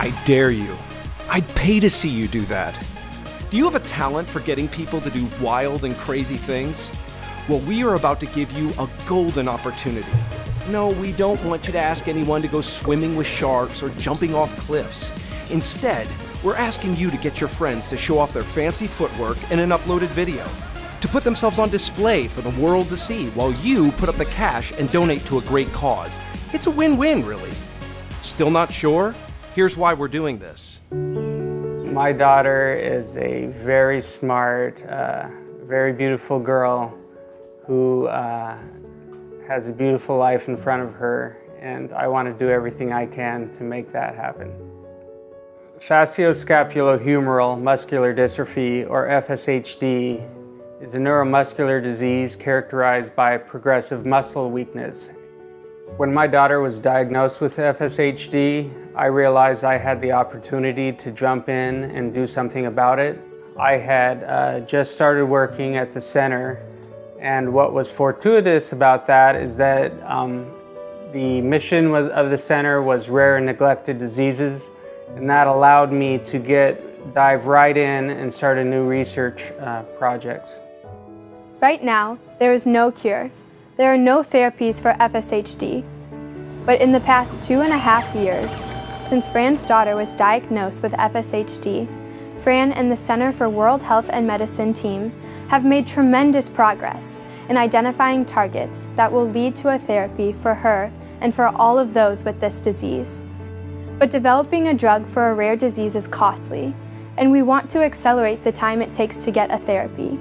I dare you. I'd pay to see you do that. Do you have a talent for getting people to do wild and crazy things? Well, we are about to give you a golden opportunity. No, we don't want you to ask anyone to go swimming with sharks or jumping off cliffs. Instead, we're asking you to get your friends to show off their fancy footwork in an uploaded video, to put themselves on display for the world to see while you put up the cash and donate to a great cause. It's a win-win, really. Still not sure? Here's why we're doing this. My daughter is a very smart, very beautiful girl who has a beautiful life in front of her, and I want to do everything I can to make that happen. Facioscapulohumeral muscular dystrophy, or FSHD, is a neuromuscular disease characterized by progressive muscle weakness. When my daughter was diagnosed with FSHD, I realized I had the opportunity to jump in and do something about it. I had just started working at the center, and what was fortuitous about that is that the mission of the center was rare and neglected diseases, and that allowed me to dive right in and start a new research project. Right now, there is no cure. There are no therapies for FSHD. But in the past 2.5 years, since Fran's daughter was diagnosed with FSHD, Fran and the Center for World Health and Medicine team have made tremendous progress in identifying targets that will lead to a therapy for her and for all of those with this disease. But developing a drug for a rare disease is costly, and we want to accelerate the time it takes to get a therapy.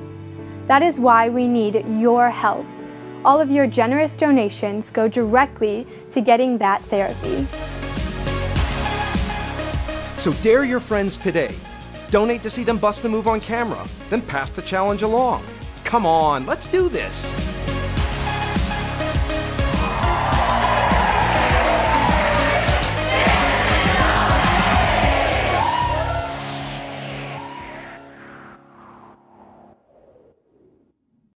That is why we need your help. All of your generous donations go directly to getting that therapy. So dare your friends today. Donate to see them bust a move on camera, then pass the challenge along. Come on, let's do this.